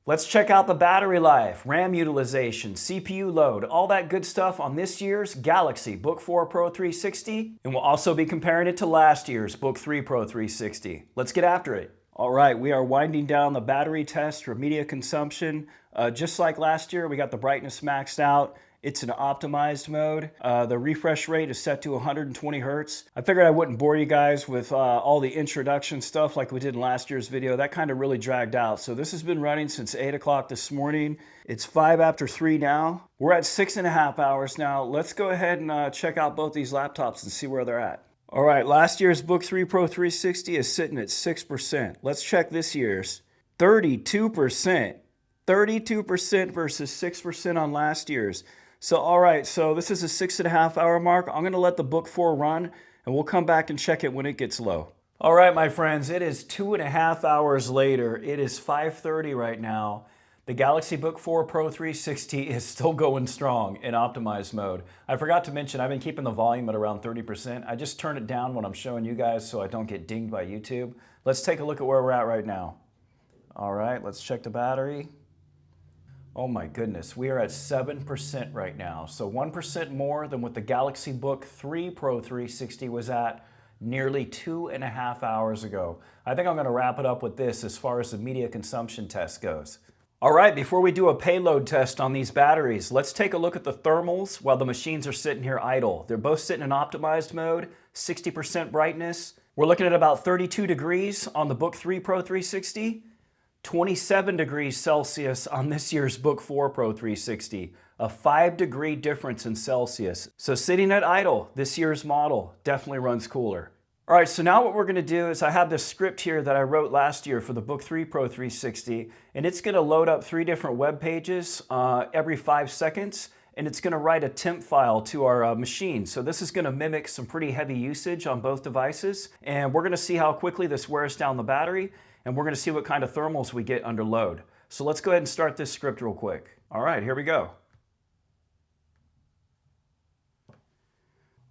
Let's check out the battery life, RAM utilization, CPU load, all that good stuff on this year's Galaxy Book4 Pro 360, and we'll also be comparing it to last year's Book3 Pro 360. Let's get after it. All right, we are winding down the battery test for media consumption. Just like last year, we got the brightness maxed out. It's an optimized mode. The refresh rate is set to 120 Hertz. I figured I wouldn't bore you guys with all the introduction stuff like we did in last year's video. That kind of really dragged out. So this has been running since 8 o'clock this morning. It's 5 after 3 now. We're at 6.5 hours now. Let's go ahead and check out both these laptops and see where they're at. All right, last year's Book3 Pro 360 is sitting at 6%. Let's check this year's. 32%. 32% versus 6% on last year's. So, all right, so this is a 6.5 hour mark. I'm gonna let the Book 4 run and we'll come back and check it when it gets low. All right, my friends, it is 2.5 hours later. It is 5:30 right now. The Galaxy Book 4 Pro 360 is still going strong in optimized mode. I forgot to mention, I've been keeping the volume at around 30%. I just turn it down when I'm showing you guys so I don't get dinged by YouTube. Let's take a look at where we're at right now. All right, let's check the battery. Oh my goodness, we are at 7% right now. So 1% more than what the Galaxy Book 3 Pro 360 was at nearly 2.5 hours ago. I think I'm gonna wrap it up with this as far as the media consumption test goes. All right, before we do a payload test on these batteries, let's take a look at the thermals while the machines are sitting here idle. They're both sitting in optimized mode, 60% brightness. We're looking at about 32 degrees on the Book 3 Pro 360. 27 degrees Celsius on this year's Book 4 Pro 360, a 5-degree difference in Celsius. So sitting at idle, this year's model definitely runs cooler. All right, so now what we're gonna do is I have this script here that I wrote last year for the Book 3 Pro 360, and it's gonna load up 3 different web pages every 5 seconds, and it's gonna write a temp file to our machine. So this is gonna mimic some pretty heavy usage on both devices, and we're gonna see how quickly this wears down the battery, and we're gonna see what kind of thermals we get under load. So let's go ahead and start this script real quick. All right, here we go.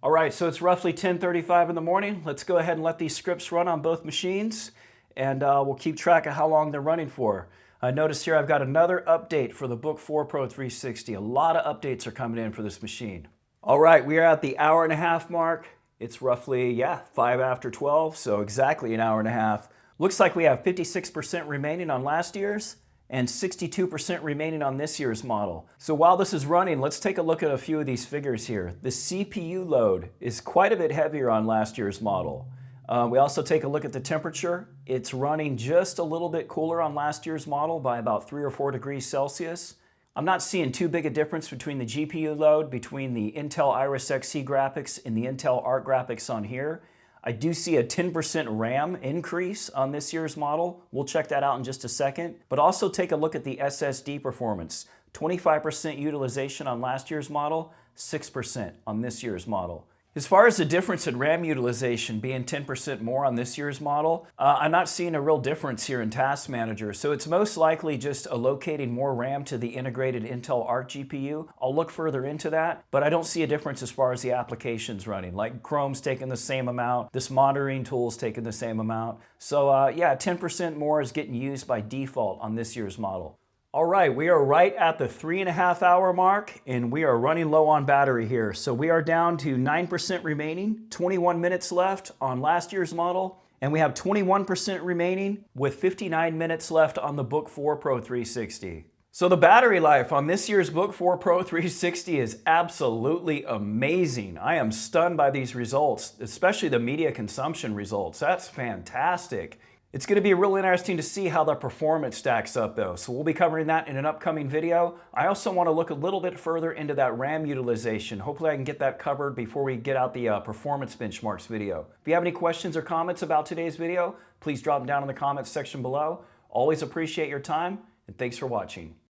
All right, so it's roughly 10:35 in the morning. Let's go ahead and let these scripts run on both machines, and we'll keep track of how long they're running for. Notice here I've got another update for the Book 4 Pro 360. A lot of updates are coming in for this machine. All right, we are at the hour-and-a-half mark. It's roughly, 5 after 12, so exactly an hour and a half. Looks like we have 56% remaining on last year's and 62% remaining on this year's model. So while this is running, let's take a look at a few of these figures here. The CPU load is quite a bit heavier on last year's model. We also take a look at the temperature. It's running just a little bit cooler on last year's model by about 3 or 4 degrees Celsius. I'm not seeing too big a difference between the GPU load between the Intel Iris Xe graphics and the Intel Arc graphics on here. I do see a 10% RAM increase on this year's model. We'll check that out in just a second. But also take a look at the SSD performance. 25% utilization on last year's model, 6% on this year's model. As far as the difference in RAM utilization being 10% more on this year's model, I'm not seeing a real difference here in Task Manager. So it's most likely just allocating more RAM to the integrated Intel Arc GPU. I'll look further into that, but I don't see a difference as far as the applications running. Like Chrome's taking the same amount, this monitoring tool's taking the same amount. So 10% more is getting used by default on this year's model. All right, we are right at the 3.5 hour mark and we are running low on battery here. So we are down to 9% remaining, 21 minutes left on last year's model, and we have 21% remaining with 59 minutes left on the Book 4 Pro 360. So the battery life on this year's Book 4 Pro 360 is absolutely amazing. I am stunned by these results, especially the media consumption results. That's fantastic. It's going to be real interesting to see how the performance stacks up though, so we'll be covering that in an upcoming video. I also want to look a little bit further into that RAM utilization. Hopefully I can get that covered before we get out the performance benchmarks video. If you have any questions or comments about today's video, please drop them down in the comments section below. Always appreciate your time, and thanks for watching.